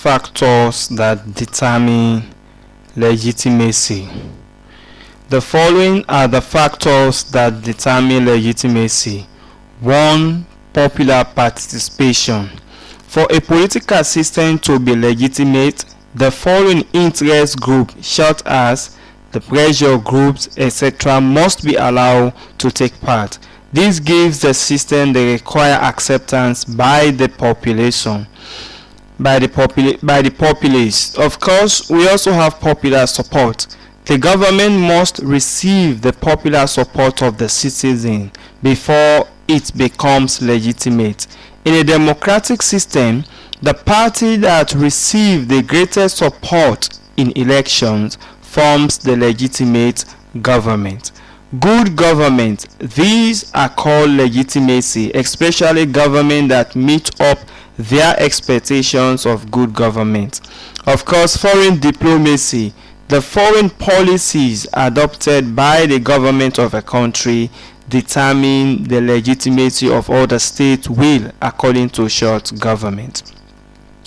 factors that determine legitimacy. The following are the factors that determine legitimacy. 1. Popular participation. For a political system to be legitimate, the following interest groups, such as the pressure groups, etc., must be allowed to take part. This gives the system the required acceptance by the population. By the populace. Of course, we also have popular support. The government must receive the popular support of the citizen before it becomes legitimate. In a democratic system, the party that receives the greatest support in elections forms the legitimate government. Good government. These are called legitimacy, especially government that meet up their expectations of good government. Of course, foreign diplomacy. The foreign policies adopted by the government of a country determine the legitimacy of other states' will according to short government.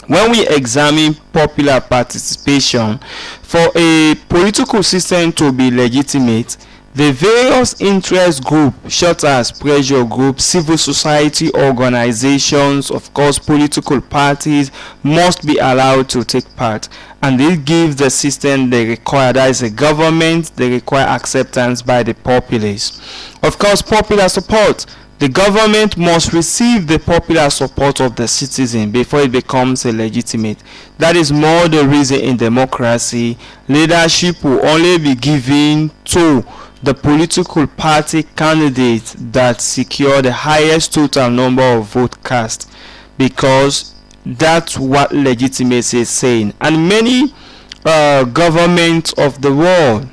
When we examine popular participation, for a political system to be legitimate, the various interest groups, such as pressure groups, civil society organizations, of course political parties, must be allowed to take part, and this gives the system the required, that is the government, the required acceptance by the populace. Of course, popular support. The government must receive the popular support of the citizen before it becomes a legitimate. That is more the reason in democracy, leadership will only be given to the political party candidates that secure the highest total number of vote cast, because that's what legitimacy is saying. And many governments of the world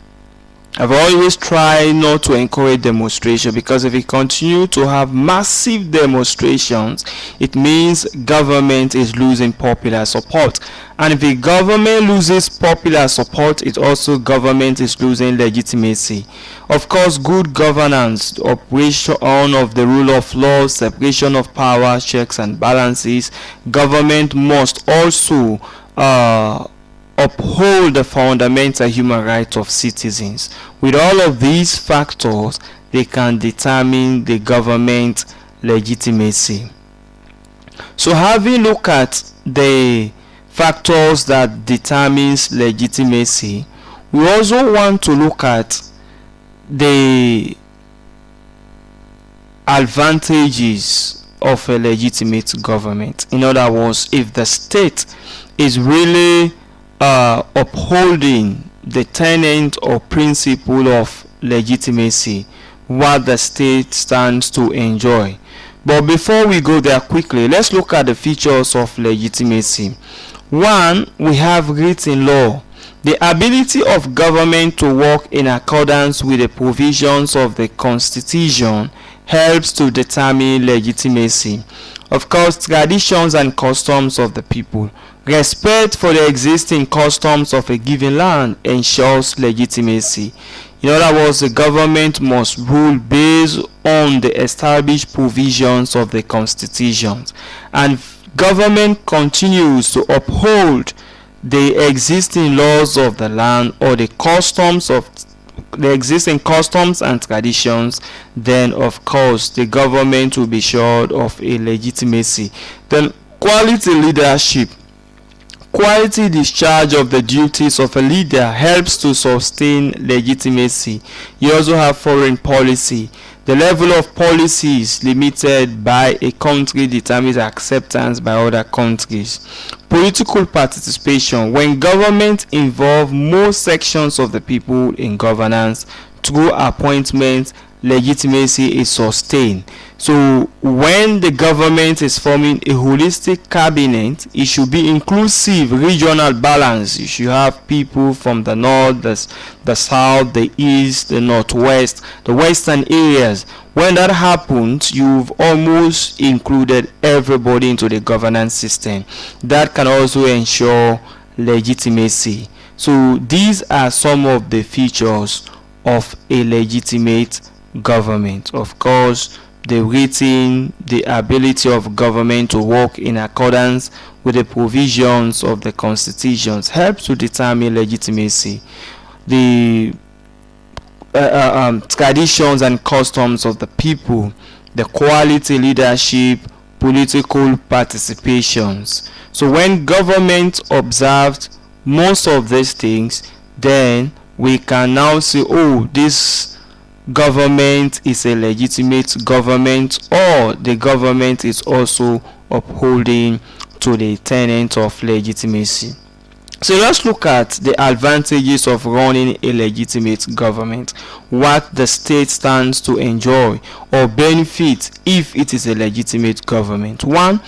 have always tried not to encourage demonstration, because if we continue to have massive demonstrations, it means government is losing popular support. And if the government loses popular support, it also government is losing legitimacy. Of course, good governance, operation of the rule of law, separation of power, checks and balances. Government must also uphold the fundamental human rights of citizens. With all of these factors, they can determine the government legitimacy. So having looked at the factors that determines legitimacy, we also want to look at the advantages of a legitimate government. In other words, if the state is really upholding the tenet or principle of legitimacy, what the state stands to enjoy. But before we go there quickly, let's look at the features of legitimacy. 1, we have written law. The ability of government to work in accordance with the provisions of the Constitution helps to determine legitimacy. Of course, traditions and customs of the people. Respect for the existing customs of a given land ensures legitimacy. In other words, the government must rule based on the established provisions of the Constitution, and government continues to uphold the existing laws of the land or the customs of the existing customs and traditions, then of course the government will be sure of a legitimacy. Then quality leadership. Quality discharge of the duties of a leader helps to sustain legitimacy. You also have foreign policy. The level of policies limited by a country determines acceptance by other countries. Political participation. When government involve most sections of the people in governance through appointment, legitimacy is sustained. So when the government is forming a holistic cabinet, it should be inclusive, regional balance. You should have people from the north, the south, the east, the northwest, the western areas. When that happens, you've almost included everybody into the governance system. That can also ensure legitimacy. So these are some of the features of a legitimate government. Of course, the rating, the ability of government to work in accordance with the provisions of the constitutions helps to determine legitimacy. The traditions and customs of the people, the quality leadership, political participations. So when government observed most of these things, then we can now say, oh, this government is a legitimate government, or the government is also upholding to the tenet of legitimacy. So let's look at the advantages of running a legitimate government, what the state stands to enjoy or benefit if it is a legitimate government. 1.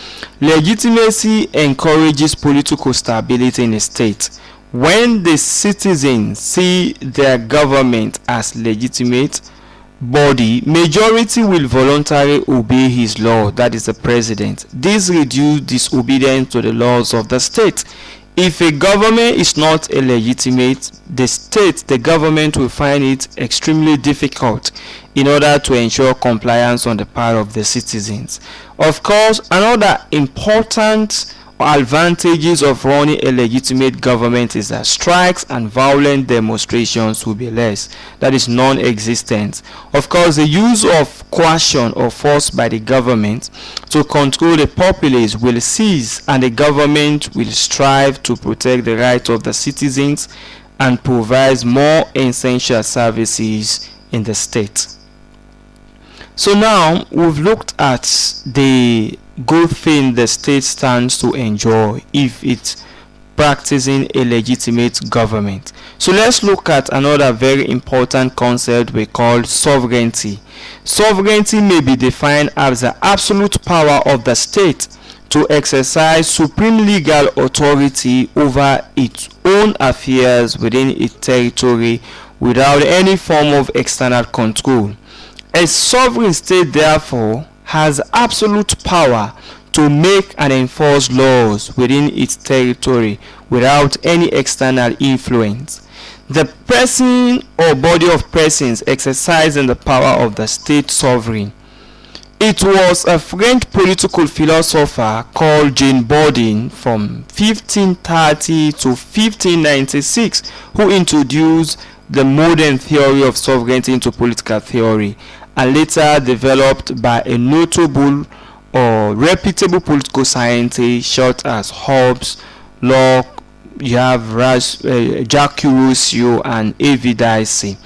Legitimacy encourages political stability in a state. When the citizens see their government as legitimate body, majority will voluntarily obey his law, that is the president. This reduces disobedience to the laws of the state. If a government is not a legitimate, the government will find it extremely difficult in order to ensure compliance on the part of the citizens. Of course, another important advantages of running a legitimate government is that strikes and violent demonstrations will be less, that is non-existent. Of course, the use of coercion or force by the government to control the populace will cease, and the government will strive to protect the rights of the citizens and provide more essential services in the state. So now we've looked at the good thing the state stands to enjoy if it's practicing a legitimate government. So let's look at another very important concept we call sovereignty. Sovereignty may be defined as the absolute power of the state to exercise supreme legal authority over its own affairs within its territory without any form of external control. A sovereign state, therefore, has absolute power to make and enforce laws within its territory without any external influence. The person or body of persons exercising the power of the state sovereign. It was a French political philosopher called Jean Bodin from 1530 to 1596 who introduced the modern theory of sovereignty into political theory, and later developed by a notable or reputable political scientist such as Hobbes, Locke, you have Jacques Rousseau and A.V. Dicey.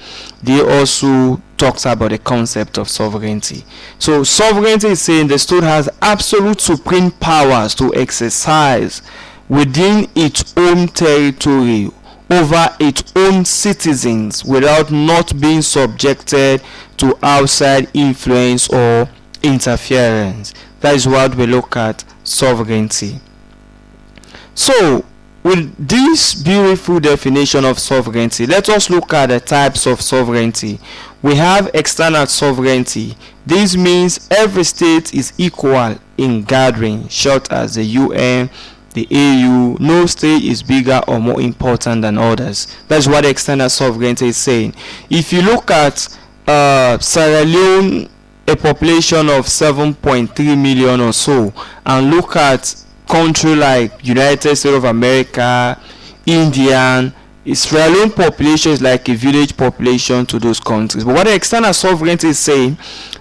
They also talked about the concept of sovereignty. So sovereignty is saying the state has absolute supreme powers to exercise within its own territory over its own citizens without not being subjected to outside influence or interference. That is what we look at sovereignty. So with this beautiful definition of sovereignty, let us look at the types of sovereignty. We have external sovereignty. This means every state is equal in gathering, such as the UN, the AU. No state is bigger or more important than others. That's what external sovereignty is saying. If you look at Sierra Leone, a population of 7.3 million or so, and look at country like United States of America, India, Israeli population is like a village population to those countries. But what the external sovereignty is saying,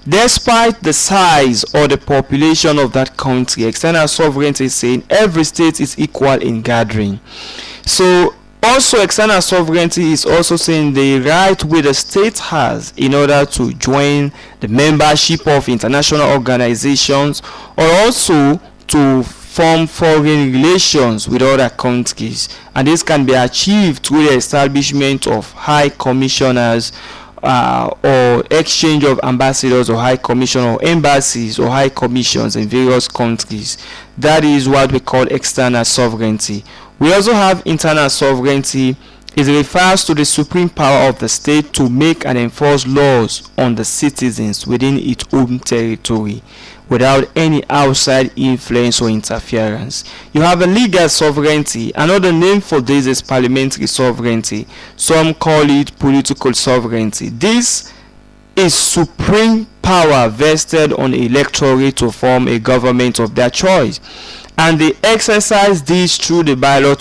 despite the size or the population of that country, external sovereignty is saying every state is equal in gathering. So also external sovereignty is also saying the right which the state has in order to join the membership of international organizations, or also to form foreign relations with other countries, and this can be achieved through the establishment of high commissioners or exchange of ambassadors or high commission or embassies or high commissions in various countries. That is what we call external sovereignty. We also have internal sovereignty. It refers to the supreme power of the state to make and enforce laws on the citizens within its own territory without any outside influence or interference. You have a legal sovereignty. Another name for this is parliamentary sovereignty. Some call it political sovereignty. This is supreme power vested on electorate to form a government of their choice. and they exercise this through the ballot